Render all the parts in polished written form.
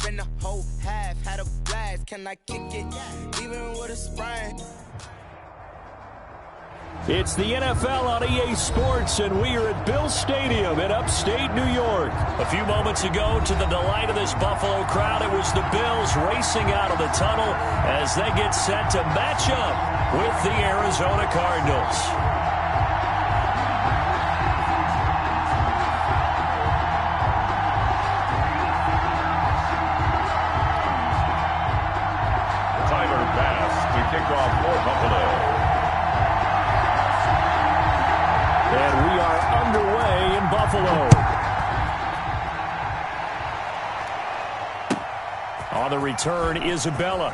spend the whole half, had a blast. Can I kick it? Even with a sprain. It's the NFL on EA Sports, and we are at Bill Stadium in upstate New York. A few moments ago, to the delight of this Buffalo crowd, it was the Bills racing out of the tunnel as they get set to match up with the Arizona Cardinals. Tyler Bass to kick off for Buffalo. And we are underway in Buffalo. On the return, Isabella.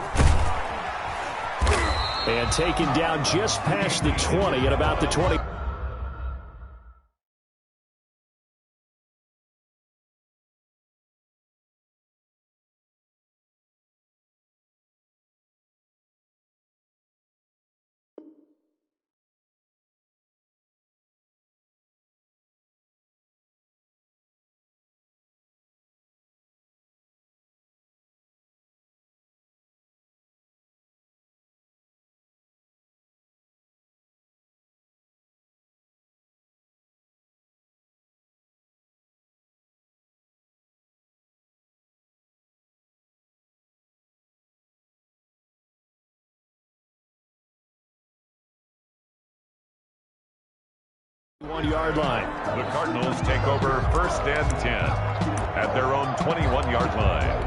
And taken down just past the 20 at about the 20. One-yard line. The Cardinals take over 1st and 10 at their own 21-yard line.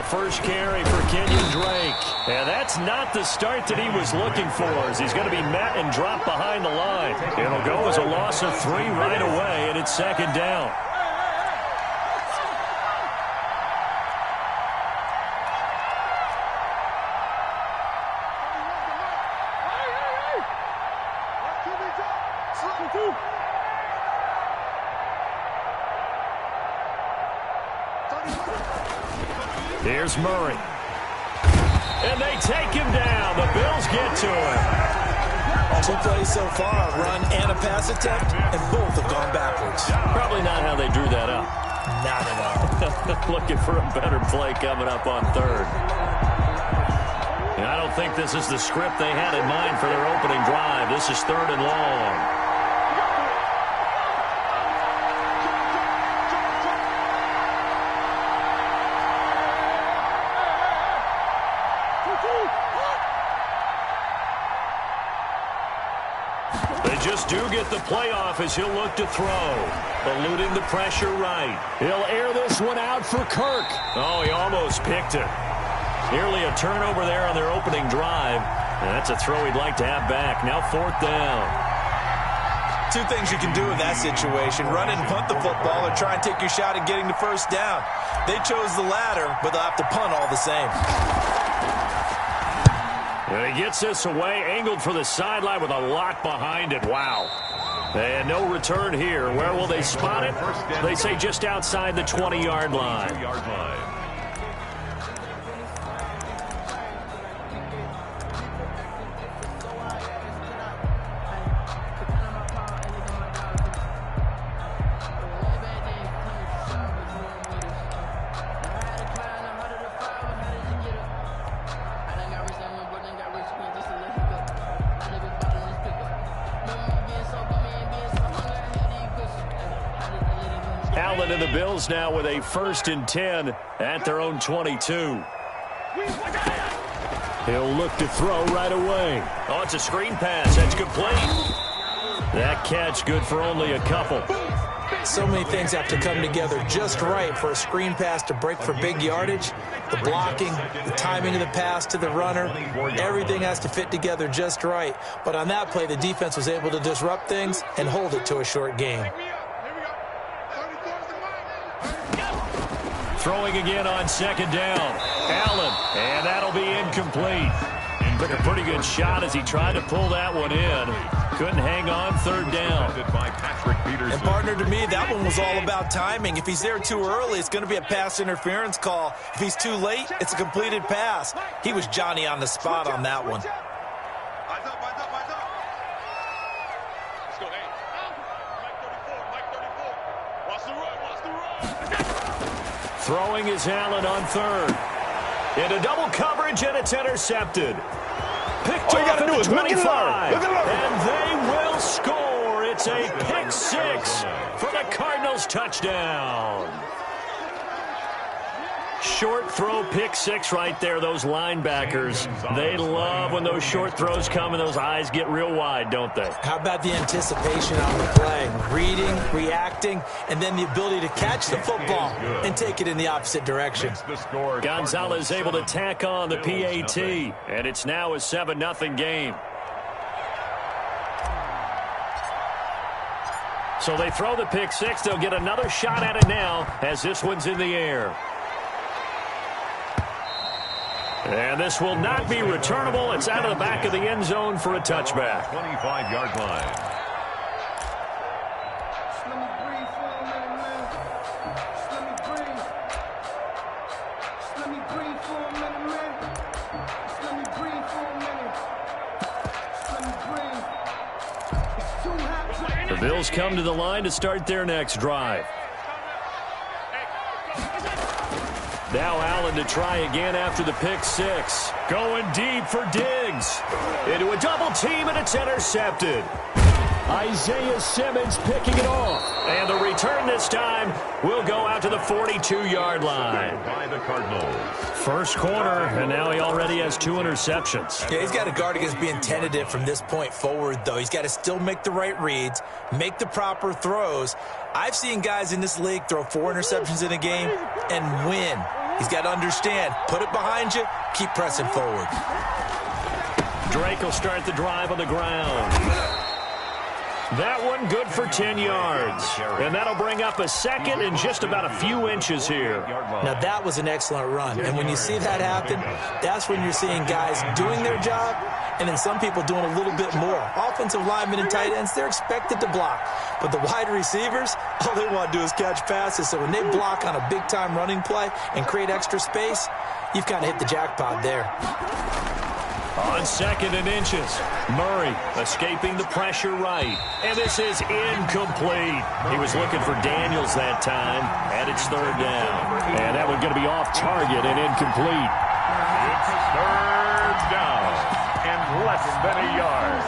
First carry for Kenyon Drake. And that's not the start that he was looking for, as he's going to be met and dropped behind the line. It'll go as a loss of 3 right away, and it's 2nd down. Here's Murray. And they take him down. The Bills get to him. 2 plays so far, a run and a pass attempt, and both have gone backwards. Probably not how they drew that up. Not at all. Looking for a better play coming up on 3rd. And I don't think this is the script they had in mind for their opening drive. This is 3rd and long. Just do get the playoff as he'll look to throw. Eluding the pressure right. He'll air this one out for Kirk. Oh, he almost picked it. Nearly a turnover there on their opening drive. And that's a throw he'd like to have back. Now 4th down. 2 things you can do in that situation. Run and punt the football or try and take your shot at getting the 1st down. They chose the latter, but they'll have to punt all the same. And he gets this away, angled for the sideline with a lot behind it. Wow. And no return here. Where will they spot it? They say just outside the 20-yard line. Allen and the Bills now with a 1st and 10 at their own 22. He'll look to throw right away. Oh, it's a screen pass. That's complete. That catch good for only a couple. So many things have to come together just right for a screen pass to break for big yardage. The blocking, the timing of the pass to the runner, everything has to fit together just right. But on that play, the defense was able to disrupt things and hold it to a short gain. Throwing again on second down. Allen, and that'll be incomplete. Took a pretty good shot as he tried to pull that one in. Couldn't hang on third down. And partner, to me, that one was all about timing. If he's there too early, it's going to be a pass interference call. If he's too late, it's a completed pass. He was Johnny on the spot on that one. Throwing is Allen on third. Into double coverage, and it's intercepted. Picked off at the 25. And they will score. It's a pick six for the Cardinals touchdown. Short throw pick six right there. Those linebackers, they love when those short throws come and those eyes get real wide, don't they? How about the anticipation on the play? Reading, reacting, and then the ability to catch the football and take it in the opposite direction. Gonzalez able to tack on the PAT, and it's now a 7-0 game. So they throw the pick six. They'll get another shot at it now as this one's in the air. And this will not be returnable. It's out of the back of the end zone for a touchback. 25-yard line. The Bills come to the line to start their next drive. Now Allen to try again after the pick six. Going deep for Diggs. Into a double team, and it's intercepted. Isaiah Simmons picking it off. And the return this time will go out to the 42-yard line. By the Cardinals. First quarter, and now he already has 2 interceptions. Yeah, he's got to guard against being tentative from this point forward, though. He's got to still make the right reads, make the proper throws. I've seen guys in this league throw 4 interceptions in a game and win. He's got to understand, put it behind you, keep pressing forward. Drake will start the drive on the ground. That one good for 10 yards. And that'll bring up a second and just about a few inches here. Now, that was an excellent run. And when you see that happen, that's when you're seeing guys doing their job and then some people doing a little bit more. Offensive linemen and tight ends, they're expected to block. But the wide receivers, all they want to do is catch passes. So when they block on a big-time running play and create extra space, you've kind of hit the jackpot there. On second and inches, Murray escaping the pressure right. And this is incomplete. He was looking for Daniels that time, and it's third down. And that one going to be off target and incomplete. It's third down and less than a yard.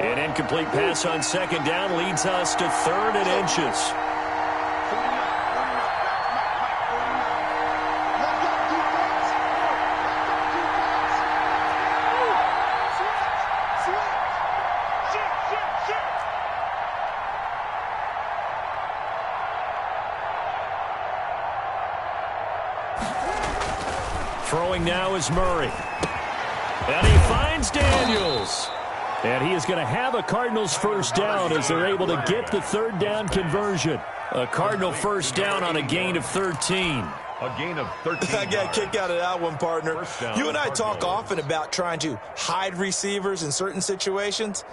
An incomplete pass on second down leads us to third and inches. Throwing now is Murray. And he finds Daniels. And he is going to have a Cardinals first down as they're able to get the third down conversion. A Cardinal first down on a gain of 13. A gain of 13. I got a kick out of that one, partner. You and I talk often about trying to hide receivers in certain situations,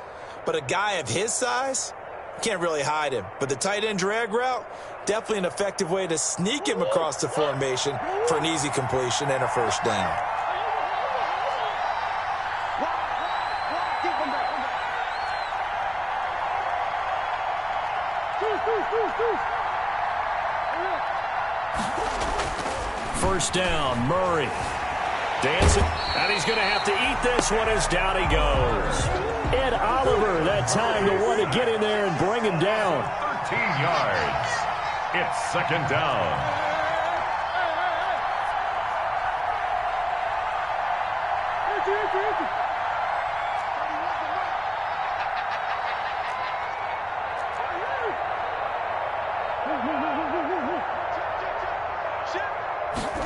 but a guy of his size, can't really hide him. But the tight end drag route, definitely an effective way to sneak him across the formation for an easy completion and a first down. First down, Murray. Dancing, and he's going to have to eat this one as down he goes. Ed Oliver, that time, the one to get in there and bring him down. 13 yards. It's second down.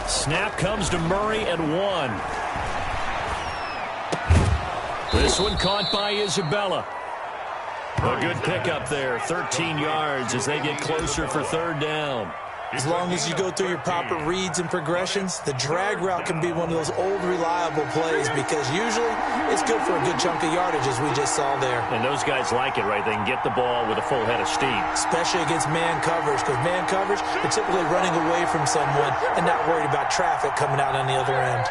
Snap comes to Murray at 1. This one caught by Isabella. A good pickup there, 13 yards as they get closer for third down. As long as you go through your proper reads and progressions, the drag route can be one of those old reliable plays because usually it's good for a good chunk of yardage as we just saw there. And those guys like it, right? They can get the ball with a full head of steam. Especially against man coverage, because man coverage, they're typically running away from someone and not worried about traffic coming out on the other end.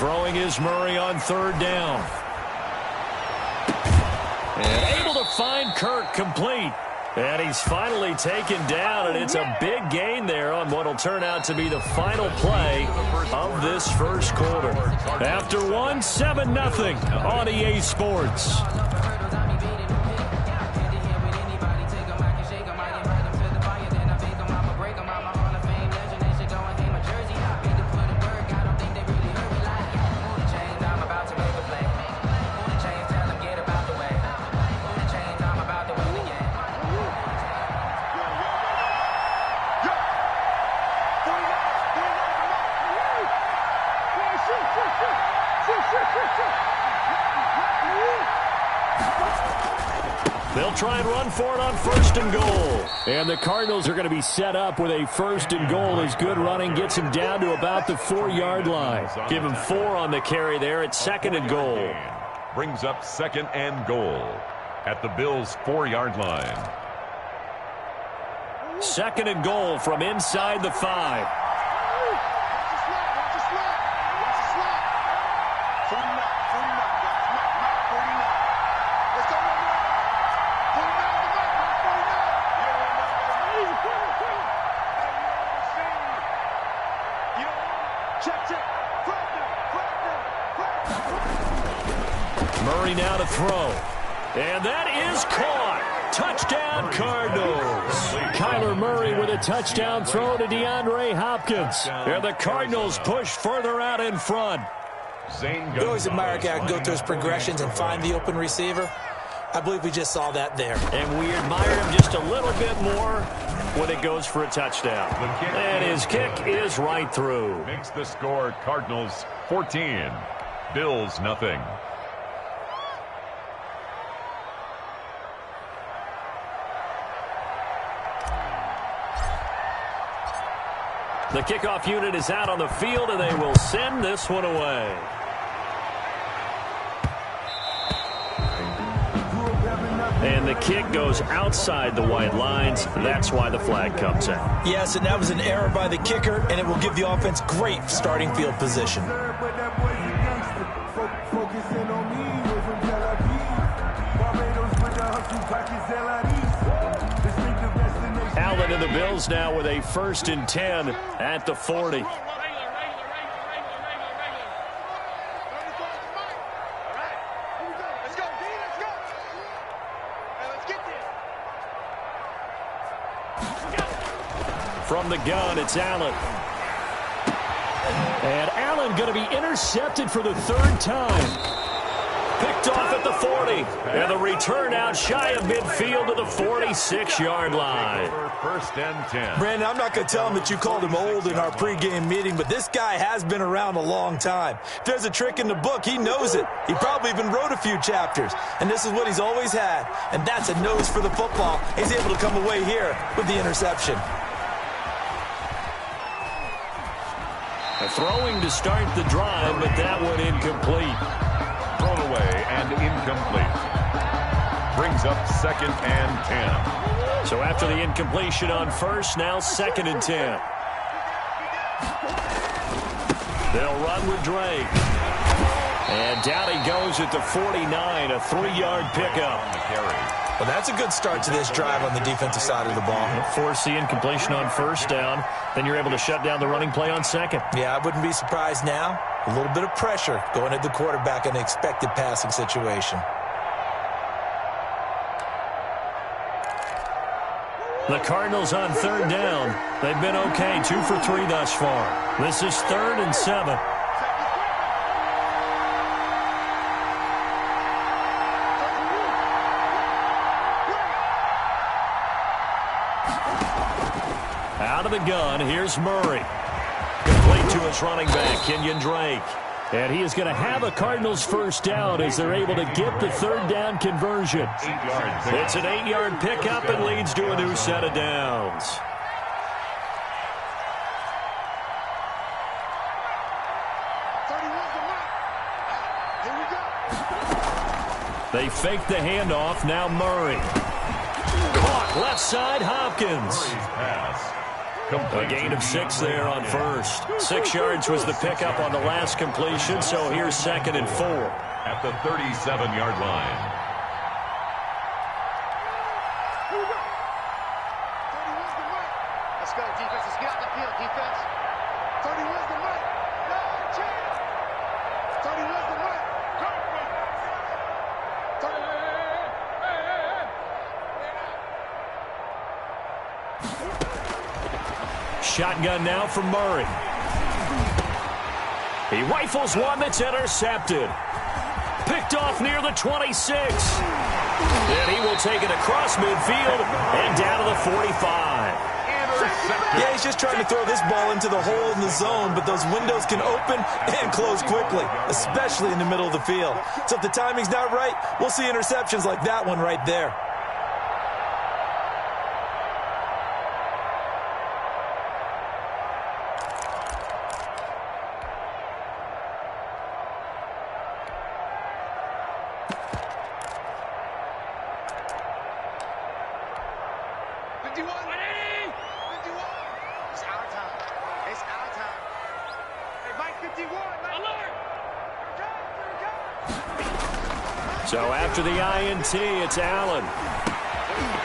Throwing is Murray on third down. And able to find Kirk complete. And he's finally taken down, and it's a big gain there on what will turn out to be the final play of this first quarter. After 1, 7-0 on EA Sports. They'll try and run for it on first and goal. And the Cardinals are going to be set up with a first and goal as good running gets him down to about the 4-yard line. Give him 4 on the carry there at second and goal. Brings up second and goal at the Bills' 4-yard line. Second and goal from inside the 5. Murray now to throw. And that is caught. Touchdown, Cardinals. Kyler Murray with a touchdown throw to DeAndre Hopkins. And the Cardinals push further out in front. You always admire a guy who can go through his progressions and find the open receiver. I believe we just saw that there. And we admire him just a little bit more when it goes for a touchdown. And his kick is right through. Makes the score Cardinals 14, Bills nothing. The kickoff unit is out on the field, and they will send this one away. And the kick goes outside the white lines. That's why the flag comes out. Yes, and that was an error by the kicker, and it will give the offense great starting field position. Allen and the Bills now with a 1st and 10 at the 40. From the gun, it's Allen. And Allen going to be intercepted for the 3rd time. Picked off at the 40. And the return out shy of midfield to the 46-yard line. 1st and 10. Brandon, I'm not going to tell him that you called him old in our pregame meeting, but this guy has been around a long time. If there's a trick in the book, he knows it. He probably even wrote a few chapters. And this is what he's always had. And that's a nose for the football. He's able to come away here with the interception. Throwing to start the drive, but that one incomplete. Thrown away and incomplete. Brings up 2nd and 10. So after the incompletion on first, now 2nd and 10. They'll run with Drake. And down he goes at the 49, a 3-yard pickup. Well, that's a good start to this drive on the defensive side of the ball. Force the incompletion on first down. Then you're able to shut down the running play on second. Yeah, I wouldn't be surprised now. A little bit of pressure going at the quarterback in an expected passing situation. The Cardinals on third down. They've been okay, 2 for 3 thus far. This is 3rd and 7. Out of the gun, here's Murray. Complete to his running back, Kenyon Drake. And he is going to have a Cardinals first down as they're able to get the third down conversion. It's an 8-yard pickup and leads to a new set of downs. They fake the handoff, now Murray. Caught left side, Hopkins. A gain of 6 there on first. 6 yards was the pickup on the last completion, so here's 2nd and 4. At the 37-yard line. Let's go, defense. Let's get out the field, defense. 31's the mark. 31's the mark. Shotgun now from Murray. He rifles one that's intercepted. Picked off near the 26. And he will take it across midfield and down to the 45. Yeah, he's just trying to throw this ball into the hole in the zone, but those windows can open and close quickly, especially in the middle of the field. So if the timing's not right, we'll see interceptions like that one right there. So after the INT, it's Allen.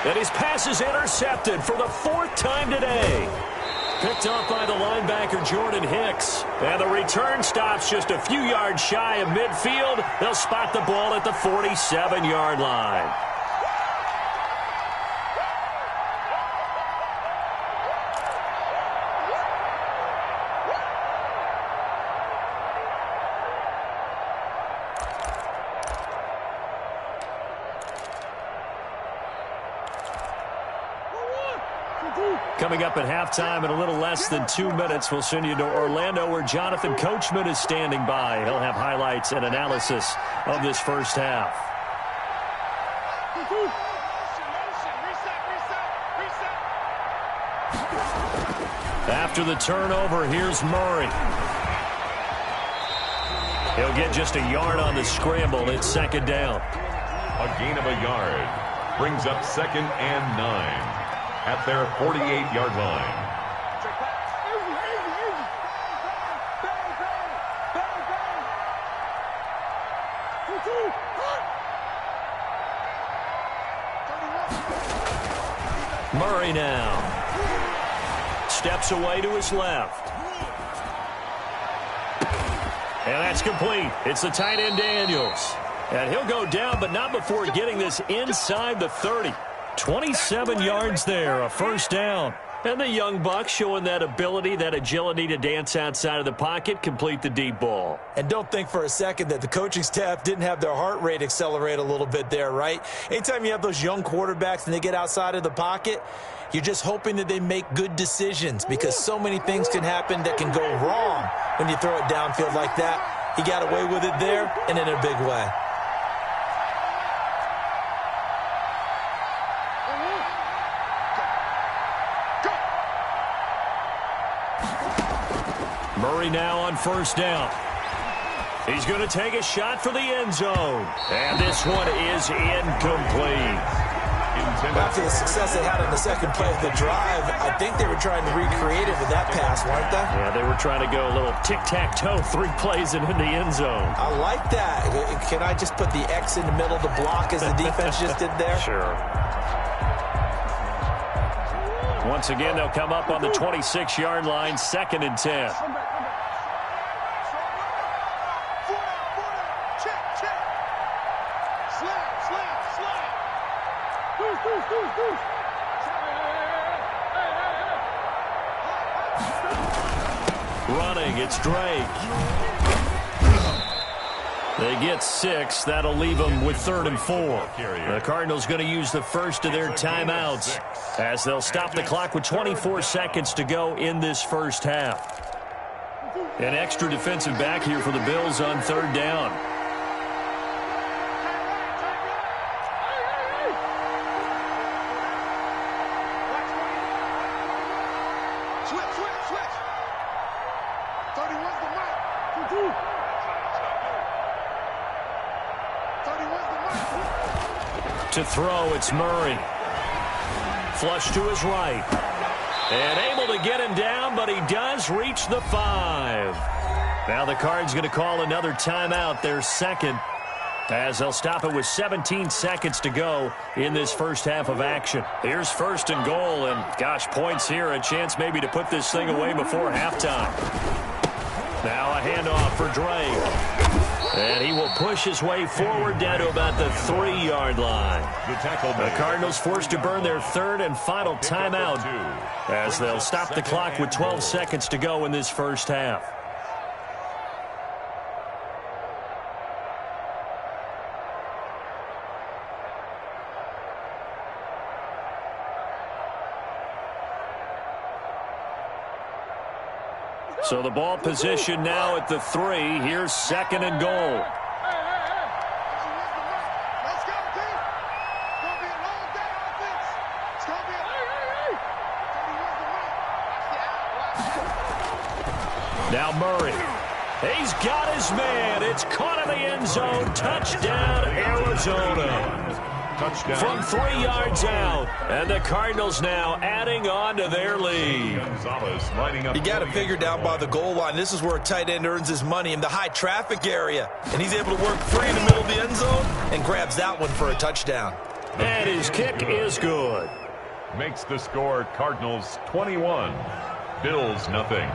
And his pass is intercepted for the 4th time today. Picked off by the linebacker, Jordan Hicks. And the return stops just a few yards shy of midfield. They'll spot the ball at the 47-yard line. Coming up at halftime in a little less than 2 minutes, we'll send you to Orlando where Jonathan Coachman is standing by. He'll have highlights and analysis of this first half. After the turnover, here's Murray. He'll get just a yard on the scramble. It's 2nd down. A gain of a yard brings up 2nd and 9. At their 48-yard line. Murray now. Steps away to his left. And that's complete. It's the tight end Daniels. And he'll go down, but not before getting this inside the 30. 27 yards there, a first down. And the young buck showing that ability, that agility to dance outside of the pocket, complete the deep ball. And don't think for a second that the coaching staff didn't have their heart rate accelerate a little bit there, right? Anytime you have those young quarterbacks and they get outside of the pocket, you're just hoping that they make good decisions because so many things can happen that can go wrong when you throw it downfield like that. He got away with it there and in a big way. Murray now on first down. He's going to take a shot for the end zone. And this one is incomplete. After the success they had on the second play of the drive, I think they were trying to recreate it with that pass, weren't they? Yeah, they were trying to go a little tic-tac-toe, 3 plays and in the end zone. I like that. Can I just put the X in the middle to block as the defense just did there? Sure. Once again, they'll come up on the 26-yard line, 2nd and 10. Running, it's Drake. They get 6. That'll leave them with 3rd and 4. The Cardinals going to use the first of their timeouts as they'll stop the clock with 24 seconds to go in this first half. An extra defensive back here for the Bills on 3rd down. Switch. 31's the mic. 31's the mic. To throw, it's Murray. Flush to his right. And able to get him down, but he does reach the 5. Now the Cards going to call another timeout, their second, as they'll stop it with 17 seconds to go in this first half of action. Here's 1st and goal, and gosh, points here, a chance maybe to put this thing away before halftime. Now a handoff for Drake. And he will push his way forward down to about the 3-yard line. The Cardinals forced to burn their 3rd and final timeout as they'll stop the clock with 12 seconds to go in this first half. So the ball position now at the 3. Here's 2nd and goal. Let's go, team. It's going to be a long day on offense. It's going to be a... Now Murray. He's got his man. It's caught in the end zone. Touchdown, Arizona. From 3 yards out, and the Cardinals now adding on to their lead. You got to figure down by the goal line. This is where a tight end earns his money in the high traffic area, and he's able to work free in the middle of the end zone and grabs that one for a touchdown. And his kick is good. Makes the score Cardinals 21, Bills nothing.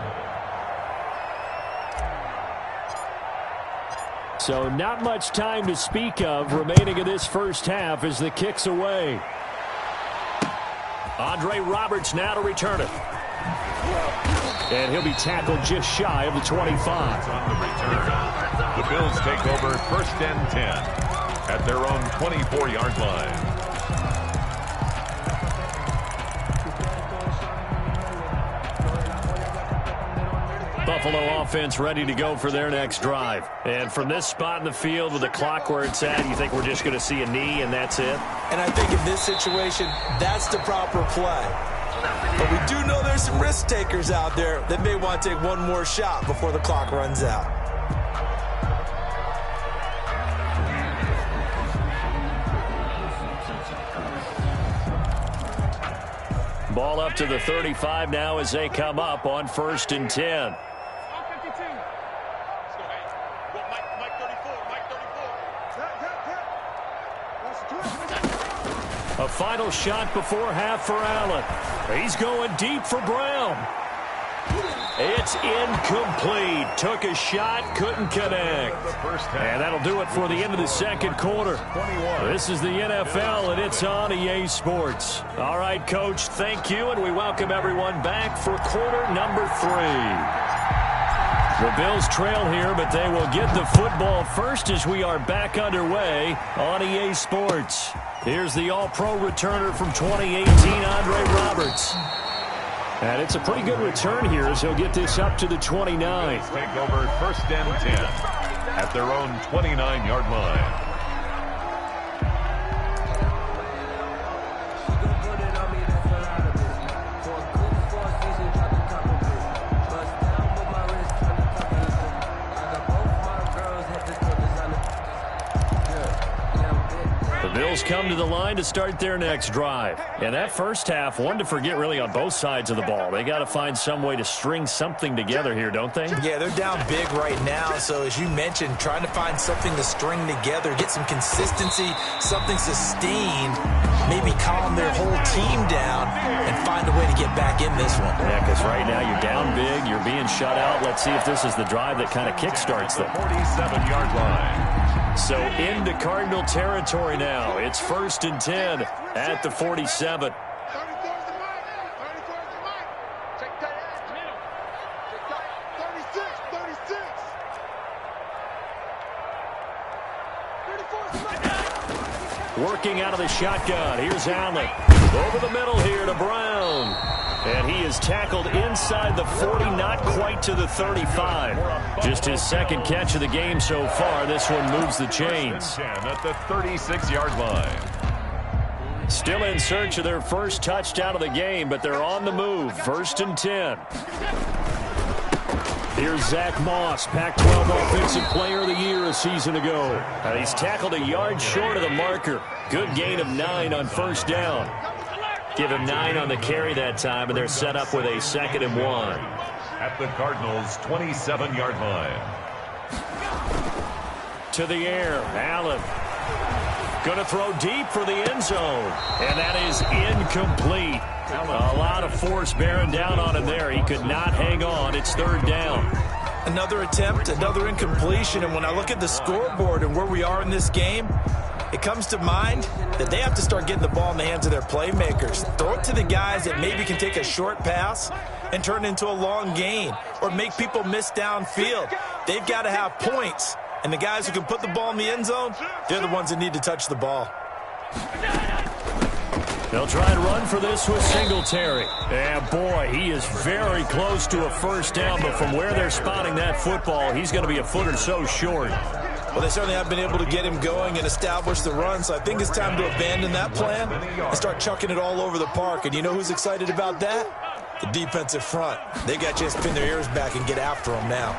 So not much time to speak of remaining in this first half as the kick's away. Andre Roberts now to return it. And he'll be tackled just shy of the 25. On the return, the Bills take over 1st and 10 at their own 24-yard line. Buffalo offense ready to go for their next drive. And from this spot in the field with the clock where it's at, you think we're just going to see a knee and that's it? And I think in this situation, that's the proper play. But we do know there's some risk takers out there that may want to take one more shot before the clock runs out. Ball up to the 35 now as they come up on 1st and 10. A final shot before half for Allen. He's going deep for Brown. It's incomplete. Took a shot, couldn't connect. And that'll do it for the end of the second quarter. This is the NFL, and it's on EA Sports. All right, Coach, thank you, and we welcome everyone back for quarter number 3. The Bills trail here, but they will get the football first as we are back underway on EA Sports. Here's the All-Pro returner from 2018, Andre Roberts. And it's a pretty good return here as he'll get this up to the 29. Take over 1st and 10 at their own 29-yard line. Bills come to the line to start their next drive. And that first half, one to forget really on both sides of the ball. They got to find some way to string something together here, don't they? Yeah, they're down big right now. So as you mentioned, trying to find something to string together, get some consistency, something sustained, maybe calm their whole team down and find a way to get back in this one. Yeah, because right now you're down big, you're being shut out. Let's see if this is the drive that kind of kickstarts them. 47-yard line. So into Cardinal territory now. It's 1st and 10 at the 47. Working out of the shotgun. Here's Allen. Over the middle here to Brown. And he is tackled inside the 40, not quite to the 35. Just his second catch of the game so far. This one moves the chains. At the 36-yard line. Still in search of their first touchdown of the game, but they're on the move. 1st and 10. Here's Zach Moss, Pac-12 Offensive Player of the Year a season ago. He's tackled a yard short of the marker. Good gain of 9 on 1st down. Give him 9 on the carry that time, and they're set up with a 2nd and 1. At the Cardinals' 27-yard line. To the air, Allen. Going to throw deep for the end zone, and that is incomplete. A lot of force bearing down on him there. He could not hang on. It's 3rd down. Another attempt, another incompletion, and when I look at the scoreboard and where we are in this game, it comes to mind that they have to start getting the ball in the hands of their playmakers. Throw it to the guys that maybe can take a short pass and turn it into a long gain or make people miss downfield. They've got to have points, and the guys who can put the ball in the end zone, they're the ones that need to touch the ball. They'll try and run for this with Singletary. And boy, he is very close to a 1st down, but from where they're spotting that football, he's going to be a foot or so short. Well, they certainly have been able to get him going and establish the run, so I think it's time to abandon that plan and start chucking it all over the park. And you know who's excited about that? The defensive front. They got a chance to pin their ears back and get after him now.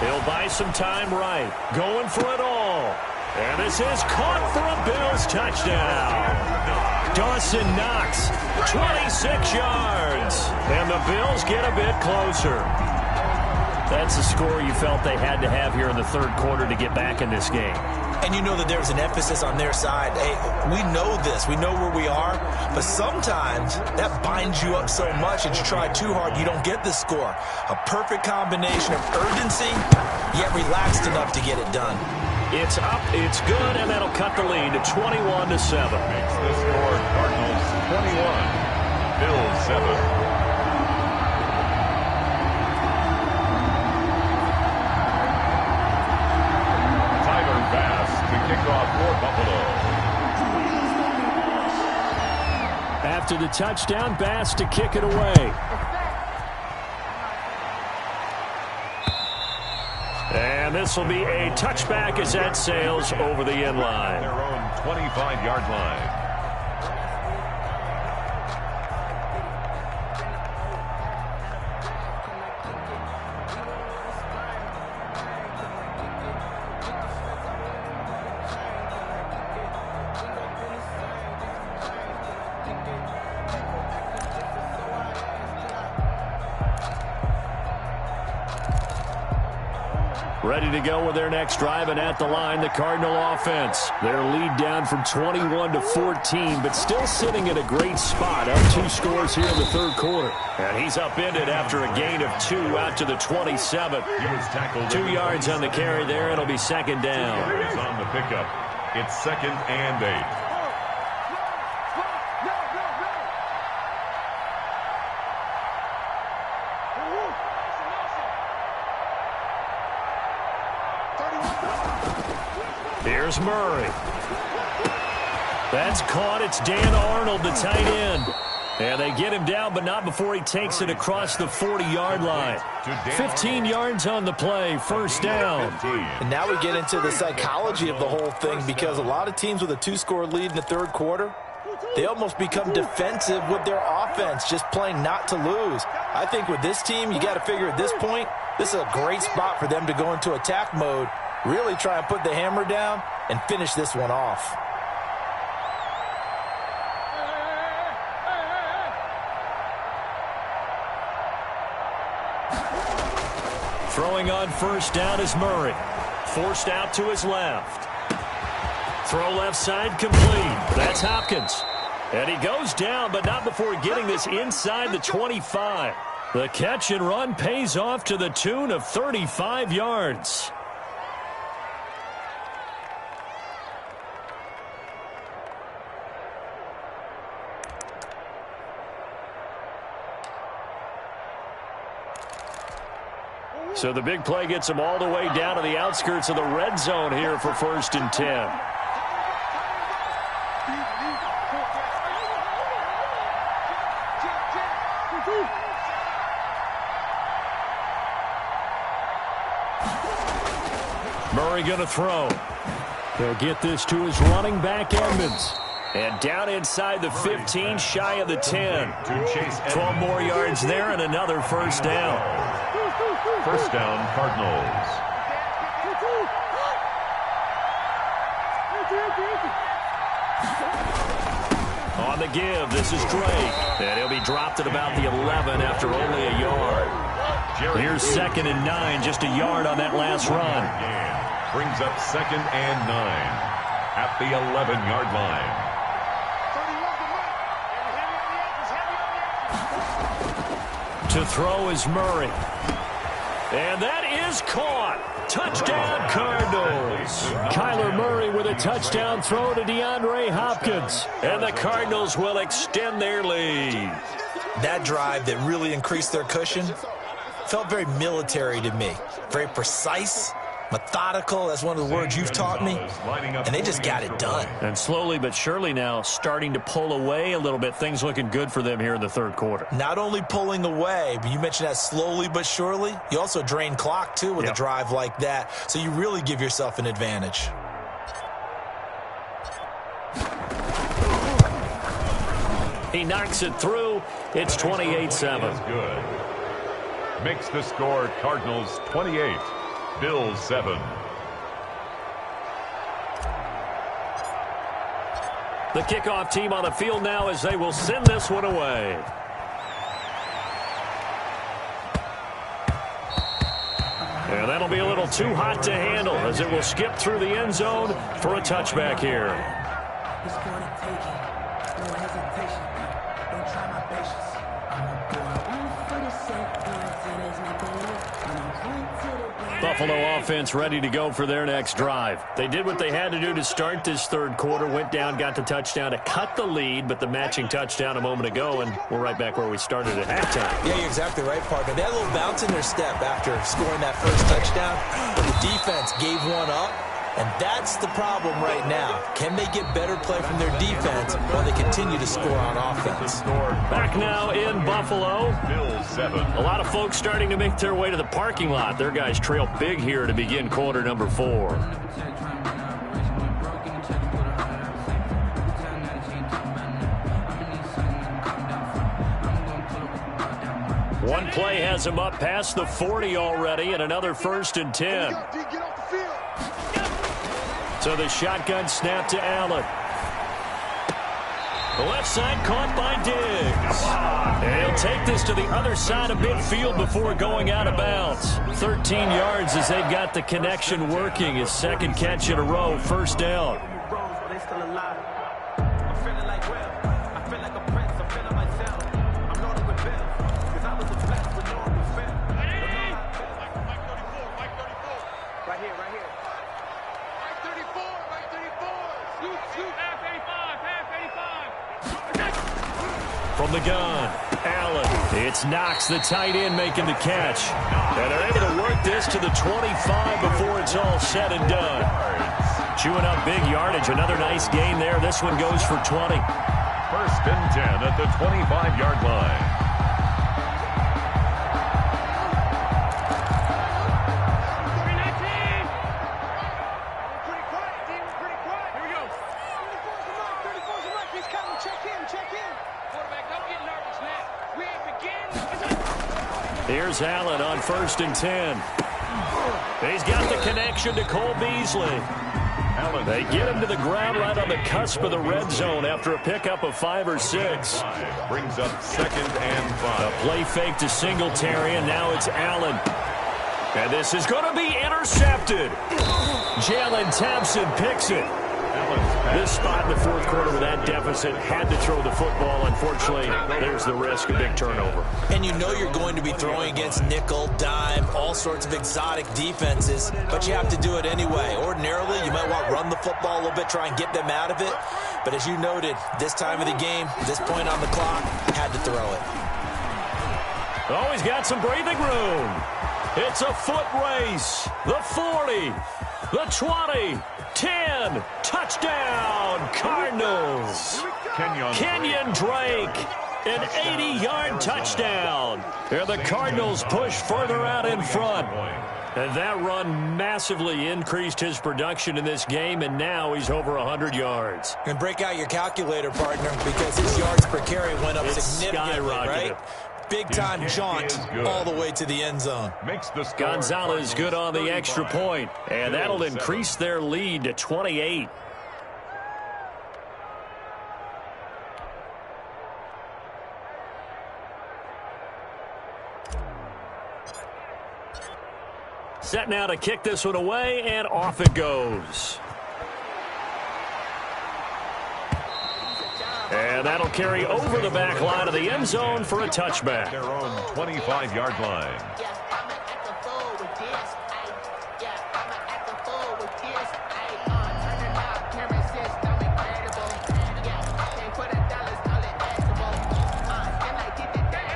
He'll buy some time right. Going for it all. And this is caught for a Bills touchdown. Dawson Knox, 26 yards. And the Bills get a bit closer. That's the score you felt they had to have here in the 3rd quarter to get back in this game. And you know that there's an emphasis on their side. Hey, we know this. We know where we are. But sometimes that binds you up so much that you try too hard, you don't get the score. A perfect combination of urgency, yet relaxed enough to get it done. It's up, it's good, and that'll cut the lead to 21-7. Makes the score Cardinals 21, Bills 7. Kickoff for Buffalo. After the touchdown, Bass to kick it away. And this will be a touchback as that sails over the end line. Their own 25-yard line. Ready to go with their next drive, and at the line, the Cardinal offense. Their lead down from 21-14, but still sitting at a great spot. Up 2 scores here in the 3rd quarter. And he's upended after a gain of 2 out to the 27. He was tackled 2 yards on the carry there. It'll be 2nd down. He's on the pickup. It's 2nd and 8. Here's Murray. That's caught. It's Dan Arnold, the tight end. And they get him down, but not before he takes it across the 40-yard line. 15 yards on the play, 1st down. And now we get into the psychology of the whole thing, because a lot of teams with a 2-score lead in the 3rd quarter, they almost become defensive with their offense, just playing not to lose. I think with this team, you got to figure at this point, this is a great spot for them to go into attack mode, really try and put the hammer down and finish this one off. Throwing on 1st down is Murray. Forced out to his left. Throw left side complete. That's Hopkins. And he goes down, but not before getting this inside the 25. The catch and run pays off to the tune of 35 yards. So the big play gets them all the way down to the outskirts of the red zone here for 1st and 10. Murray going to throw. He'll get this to his running back, Edmonds. And down inside the 15, shy of the 10. 12 more yards there and another first down. First down, Cardinals. On the give, this is Drake. And he'll be dropped at about the 11 after only a yard. Here's 2nd and 9, just a yard on that last run. Brings up 2nd and 9 at the 11-yard line. To throw is Murray. And that is caught. Touchdown, Cardinals. Kyler Murray with a touchdown throw to DeAndre Hopkins. And the Cardinals will extend their lead. That drive that really increased their cushion felt very military to me. Very precise, methodical. That's one of the words you've taught me. And they just got it done. And slowly but surely now starting to pull away a little bit. Things looking good for them here in the third quarter. Not only pulling away, but you mentioned that slowly but surely. You also drain clock, too, with a drive like that. So you really give yourself an advantage. He knocks it through. It's 28-7. Good. Makes the score Cardinals 28. Bills 7. The kickoff team on the field now as they will send this one away. And that'll be a little too hot to handle as it will skip through the end zone for a touchback here. Buffalo offense ready to go for their next drive. They did what they had to do to start this third quarter, went down, got the touchdown to cut the lead, but the matching touchdown a moment ago, and we're right back where we started at halftime. Yeah, you're exactly right, partner. They had a little bounce in their step after scoring that first touchdown, but the defense gave one up, and that's the problem right now. Can they get better play from their defense while they continue to score on offense? Back now in Buffalo. Bills 7. A lot of folks starting to make their way to the parking lot. Their guys trail big here to begin quarter number 4. One play has him up past the 40 already, and another 1st and 10. So the shotgun snap to Allen. The left side caught by Diggs. And he'll take this to the other side of midfield before going out of bounds. 13 yards as they've got the connection working. His 2nd catch in a row, 1st down. From the gun, Allen. It's Knox, the tight end, making the catch. And they're able to work this to the 25 before it's all said and done. Chewing up big yardage. Another nice gain there. This one goes for 20. 1st and 10 at the 25-yard line. Here's Allen on 1st and 10. He's got the connection to Cole Beasley. They get him to the ground right on the cusp of the red zone after a pickup of 5 or 6. Brings up 2nd and 5. A play fake to Singletary, and now it's Allen. And this is going to be intercepted. Jalen Thompson picks it. This spot in the fourth quarter with that deficit, had to throw the football. Unfortunately, there's the risk of big turnover. And you know you're going to be throwing against nickel, dime, all sorts of exotic defenses, but you have to do it anyway. Ordinarily, you might want to run the football a little bit, try and get them out of it. But as you noted, this time of the game, this point on the clock, had to throw it. Oh, he's got some breathing room. It's a foot race. The 40, the 20, 10, touchdown, Cardinals. Kenyon Drake, an 80-yard touchdown. And the Cardinals push further out in front. And that run massively increased his production in this game, and now he's over 100 yards. And break out your calculator, partner, because his yards per carry went up significantly, right? Big-time jaunt all the way to the end zone. Gonzalez good on the extra point, and that'll increase their lead to 28. Set now to kick this one away, and off it goes. And that'll carry over the back line of the end zone for a touchback. Their own 25-yard line.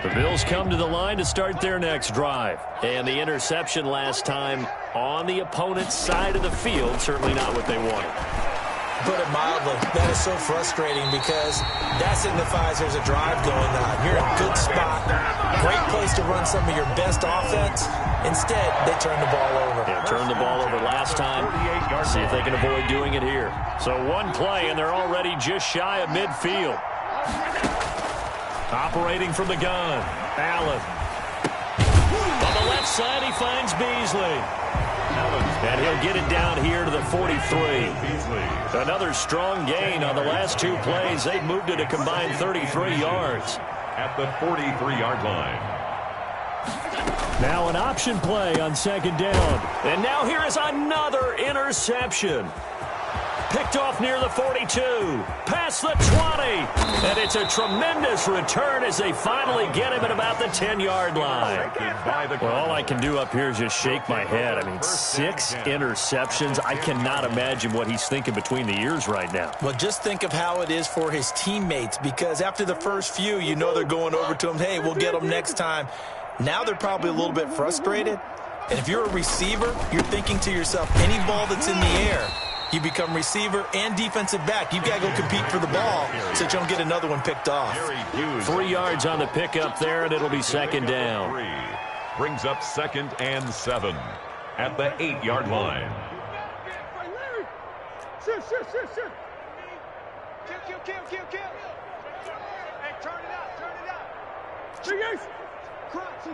The Bills come to the line to start their next drive. And the interception last time on the opponent's side of the field, certainly not what they wanted. Put it mildly, that is so frustrating because that signifies there's a drive going on. You're in a good spot, great place to run some of your best offense. Instead, they turn the ball over. Yeah, turned the ball over last time. See if they can avoid doing it here. So one play, and they're already just shy of midfield. Operating from the gun, Allen. On the left side, he finds Beasley. And he'll get it down here to the 43. Another strong gain on the last two plays. They've moved it a combined 33 yards. At the 43-yard line. Now an option play on second down. And now here is another interception. Picked off near the 42, past the 20, and it's a tremendous return as they finally get him at about the 10-yard line. Well, all I can do up here is just shake my head. I mean, 6 interceptions. I cannot imagine what he's thinking between the ears right now. Well, just think of how it is for his teammates, because after the first few, you know they're going over to him, hey, we'll get them next time. Now they're probably a little bit frustrated, and if you're a receiver, you're thinking to yourself, any ball that's in the air, you become receiver and defensive back. You've got to go compete for the ball so that you don't get another one picked off. 3 yards on the pickup there, and it'll be second down. Brings up 2nd and 7 at the 8-yard line. Sit. Kill. Hey, turn it out. Crouch.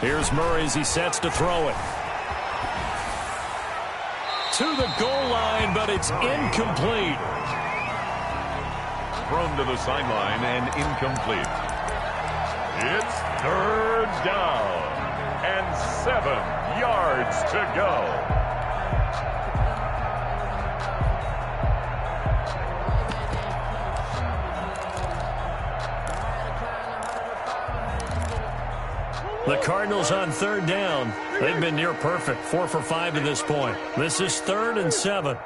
Here's Murray as he sets to throw it. To the goal line, but it's incomplete. Thrown to the sideline and incomplete. It's 3rd down and 7 yards to go. The Cardinals on 3rd down. They've been near perfect, 4 for 5 to this point. This is 3rd and 7.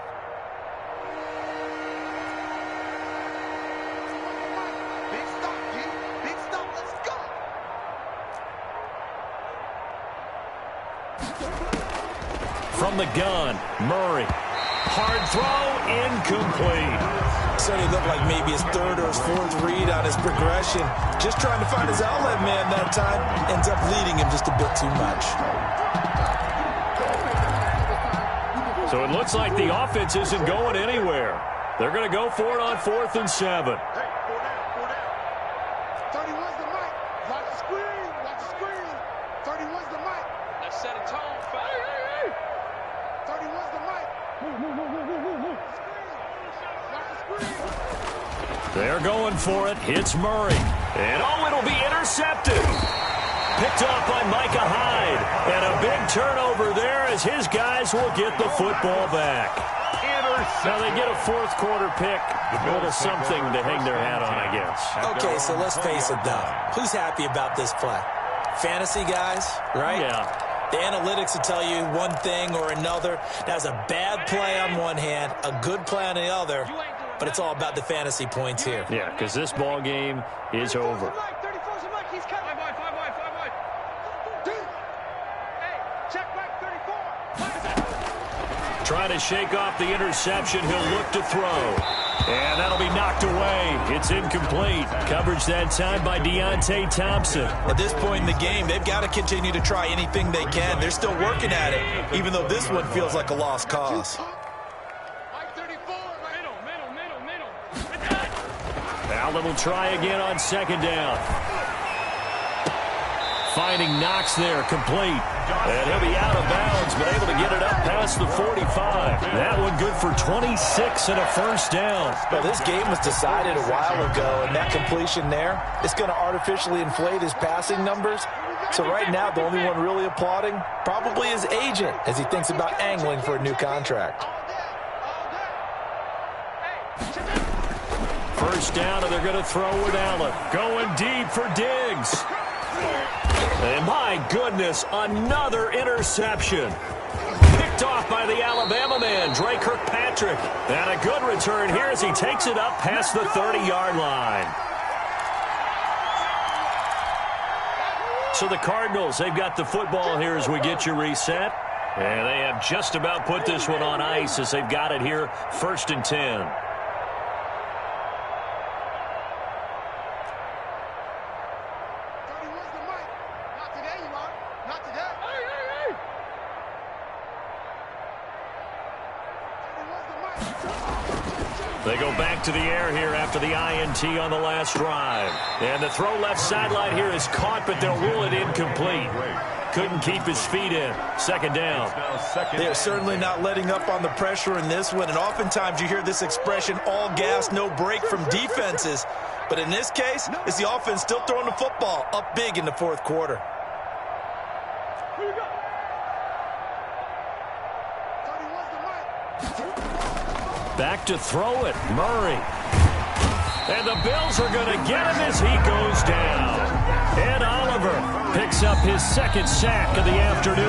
Big stop, let's go. From the gun, Murray. Hard throw, incomplete. Certainly looked like maybe his 3rd or his 4th read on his progression. Just trying to find his outlet man that time. Ends up leading him just a bit too much. So it looks like the offense isn't going anywhere. They're going to go for it on 4th and 7. Hey, 4 down. 31's the mic. Watch the screen. 31's the mic. Let's set a tone, fella. Hey. 31's the mic. Move. Watch the screen. They're going for it. Hits Murray. And it'll be intercepted. Picked off by Micah Hyde. And a big turnover there as his guys will get the football back. Now they get a 4th quarter pick. A little something to hang their hat on, I guess. Okay, so let's face it, though. Who's happy about this play? Fantasy guys, right? Yeah. The analytics will tell you one thing or another. That's a bad play on one hand, a good play on the other, but it's all about the fantasy points here. Yeah, because this ball game is over. 34's the mic. He's coming. 5 wide. Hey, check back 34. Trying to shake off the interception. He'll look to throw. And that'll be knocked away. It's incomplete. Coverage that time by Deontay Thompson. At this point in the game, they've got to continue to try anything they can. They're still working at it, even though this one feels like a lost cause. Allen will try again on second down. Finding Knox there, complete. And he'll be out of bounds, but able to get it up past the 45. That one good for 26 and a first down. Well, this game was decided a while ago, and that completion there is going to artificially inflate his passing numbers. So right now, the only one really applauding probably his agent as he thinks about angling for a new contract. First down, and they're going to throw with Allen. Going deep for Diggs. And my goodness, another interception. Picked off by the Alabama man, Dre Kirkpatrick. And a good return here as he takes it up past the 30-yard line. So the Cardinals, they've got the football here as we get you reset. And they have just about put this one on ice as they've got it here, 1st and 10. They go back to the air here after the INT on the last drive. And the throw left sideline here is caught, but they'll rule it incomplete. Couldn't keep his feet in. Second down. They are certainly not letting up on the pressure in this one, and oftentimes you hear this expression, all gas, no break from defenses. But in this case, it's the offense still throwing the football up big in the fourth quarter. Back to throw it, Murray. And the Bills are going to get him as he goes down. And Oliver picks up his second sack of the afternoon.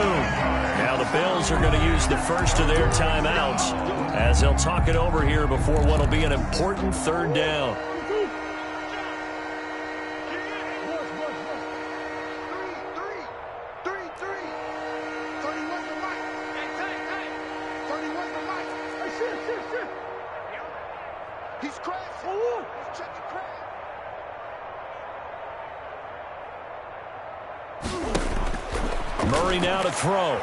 Now the Bills are going to use the first of their timeouts as they'll talk it over here before what will be an important third down. He's crazy. He's checking crazy. Murray now to throw.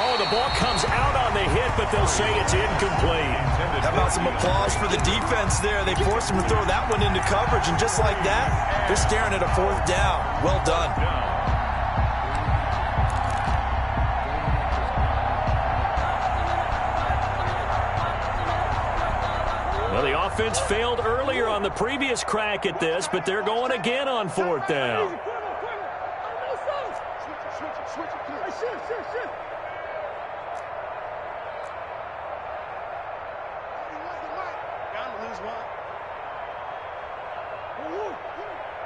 Oh, the ball comes out on the hit, but they'll say it's incomplete. How about some applause for the defense there? They forced him to throw that one into coverage, and just like that, they're staring at a fourth down. Well done. Well, the offense failed earlier on the previous crack at this, but they're going again on fourth down.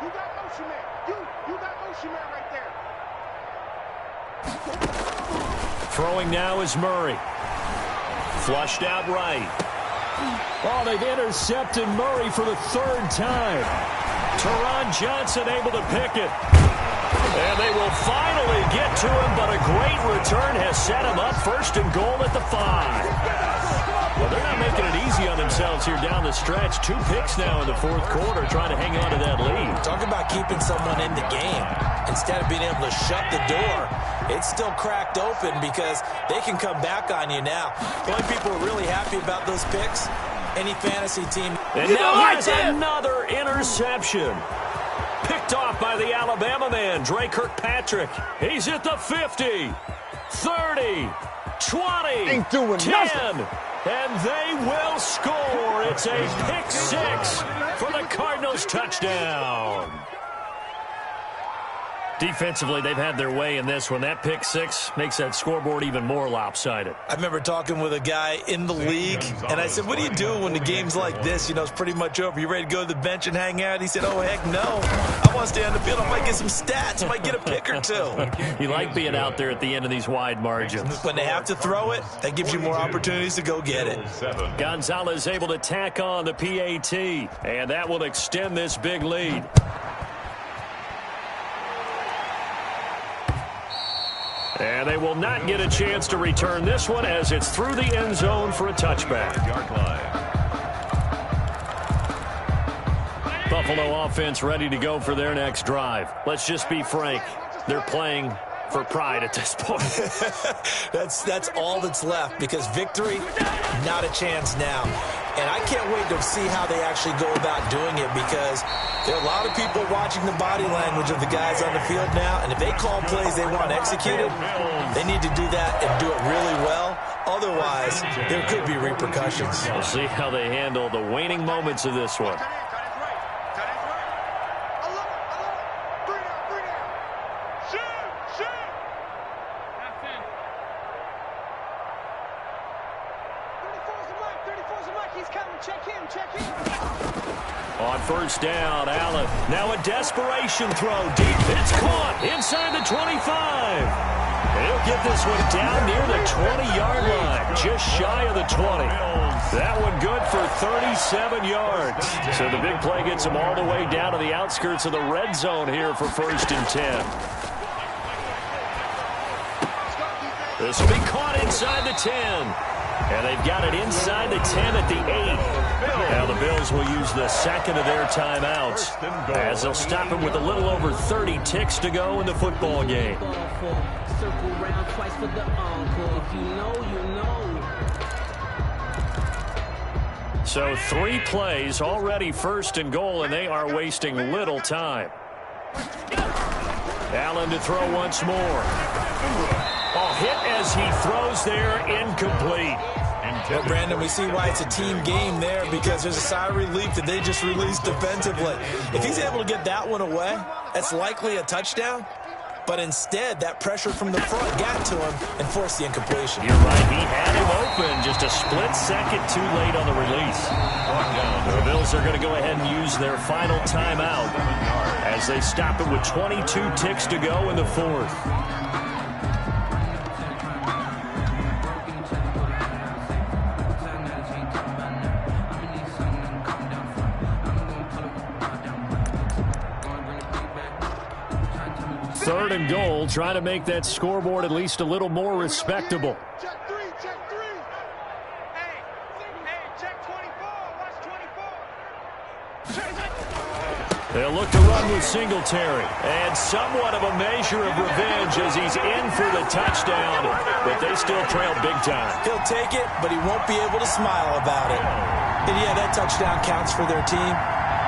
You got motion man. You got motion man right there. Throwing now is Murray. Flushed out right. Oh, they've intercepted Murray for the third time. Teron Johnson able to pick it. And they will finally get to him, but a great return has set him up 1st and goal at the 5. Well, they're not making it easy on themselves here down the stretch. 2 picks now in the fourth quarter, trying to hang on to that lead. Talk about keeping someone in the game. Instead of being able to shut the door, it's still cracked open because they can come back on you now. The only people who are really happy about those picks, any fantasy team. And now he has another interception. Picked off by the Alabama man, Dre Kirkpatrick. He's at the 50, 30, 20, 10. And they will score. It's a pick 6 for the Cardinals touchdown. Defensively, they've had their way in this one. That pick 6 makes that scoreboard even more lopsided. I remember talking with a guy in the league, and I said, what do you do when the game's like this? You know, it's pretty much over. You ready to go to the bench and hang out? He said, oh, heck no. I want to stay on the field. I might get some stats. I might get a pick or 2. You like being out there at the end of these wide margins. When they have to throw it, that gives you more opportunities to go get it. Gonzalez able to tack on the PAT, and that will extend this big lead. And they will not get a chance to return this one as it's through the end zone for a touchback. Buffalo offense ready to go for their next drive. Let's just be frank. They're playing for pride at this point. That's all that's left, because victory, not a chance now. And I can't wait to see how they actually go about doing it, because there are a lot of people watching the body language of the guys on the field now, and if they call plays they want executed, they need to do that and do it really well. Otherwise, there could be repercussions. We'll see how they handle the waning moments of this one. On first down, Allen. Now a desperation throw. Deep. It's caught inside the 25. He'll get this one down near the 20-yard line. Just shy of the 20. That one good for 37 yards. So the big play gets him all the way down to the outskirts of the red zone here for 1st and 10. This will be caught inside the 10. And they've got it inside the 10 at the 8. Now the Bills will use the second of their timeouts as they'll stop him with a little over 30 ticks to go in the football game. So 3 plays already 1st and goal, and they are wasting little time. Allen to throw once more. Oh, hit as he throws there, incomplete. Well, Brandon, we see why it's a team game there, because there's a sigh of relief that they just released defensively. If he's able to get that one away, that's likely a touchdown. But instead, that pressure from the front got to him and forced the incompletion. You're right. He had him open, just a split second too late on the release. The Bills are going to go ahead and use their final timeout as they stop it with 22 ticks to go in the 4th. Third and goal, trying to make that scoreboard at least a little more respectable. Check 3, check 3. Hey, check 24. Watch 24. They'll look to run with Singletary. And somewhat of a measure of revenge as he's in for the touchdown. But they still trail big time. He'll take it, but he won't be able to smile about it. And yeah, that touchdown counts for their team.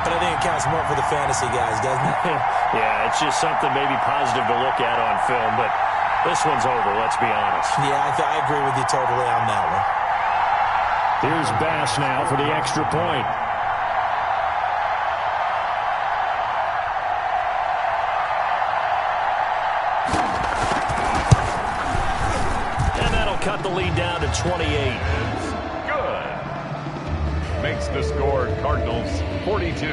But I think it counts more for the fantasy guys, doesn't it? Yeah, it's just something maybe positive to look at on film, but this one's over, let's be honest. Yeah, I agree with you totally on that one. Here's Bass now for the extra point. And that'll cut the lead down to 28. Makes the score Cardinals 42,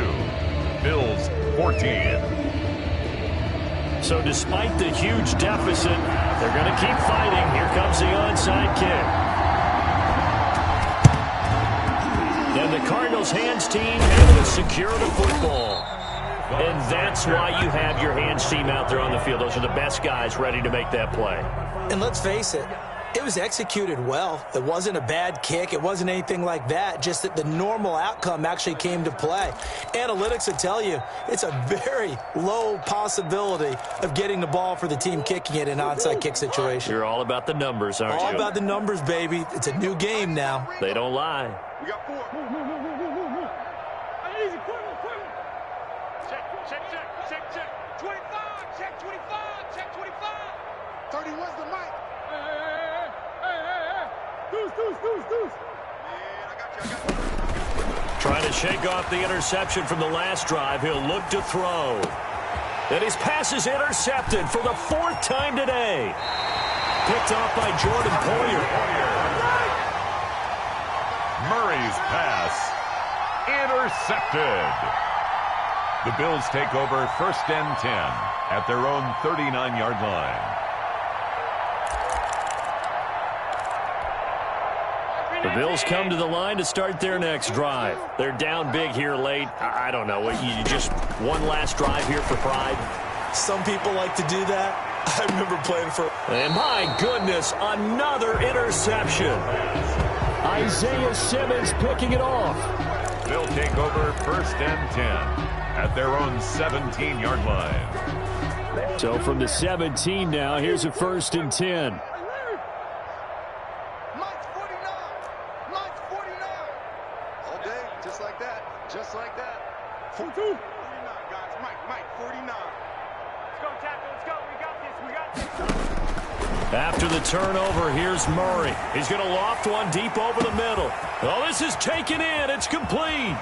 Bills 14. So despite the huge deficit, they're going to keep fighting. Here comes the onside kick. And the Cardinals hands team able to secure the football. And that's why you have your hands team out there on the field. Those are the best guys ready to make that play. And let's face it, it was executed well. It wasn't a bad kick. It wasn't anything like that. Just that the normal outcome actually came to play. Analytics will tell you it's a very low possibility of getting the ball for the team kicking it in an onside kick situation. You're all about the numbers, aren't you? All about the numbers, baby. It's a new game now. They don't lie. We got 4. Easy, quick. Check. 25, check 25, check 25. 31's the mic. Hey. Deuce. Man, I got you. Trying to shake off the interception from the last drive. He'll look to throw. And his pass is intercepted for the 4th time today. Picked off by Jordan Poyer. Murray's pass intercepted. The Bills take over 1st and 10 at their own 39-yard line. The Bills come to the line to start their next drive. They're down big here late. I don't know. You just one last drive here for pride? Some people like to do that. I remember playing for... And my goodness, another interception. Isaiah Simmons picking it off. They'll take over 1st and 10 at their own 17-yard line. So from the 17 now, here's a 1st and 10. Mike's 49. Mike's 49. All day, just like that. Just like that. 49, guys. Mike, 49. Let's go, tackle. Let's go. We got this. We got this. After the turnover, here's Murray. He's going to loft one deep over the middle. Oh, this is taken in. It's complete.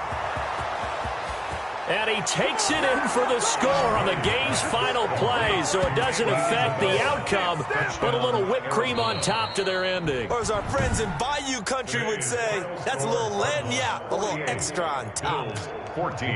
And he takes it in for the score on the game's final play, so it doesn't affect the outcome, but a little whipped cream on top to their ending. Or as our friends in Bayou Country would say, that's a little lagniappe, a little extra on top. 14.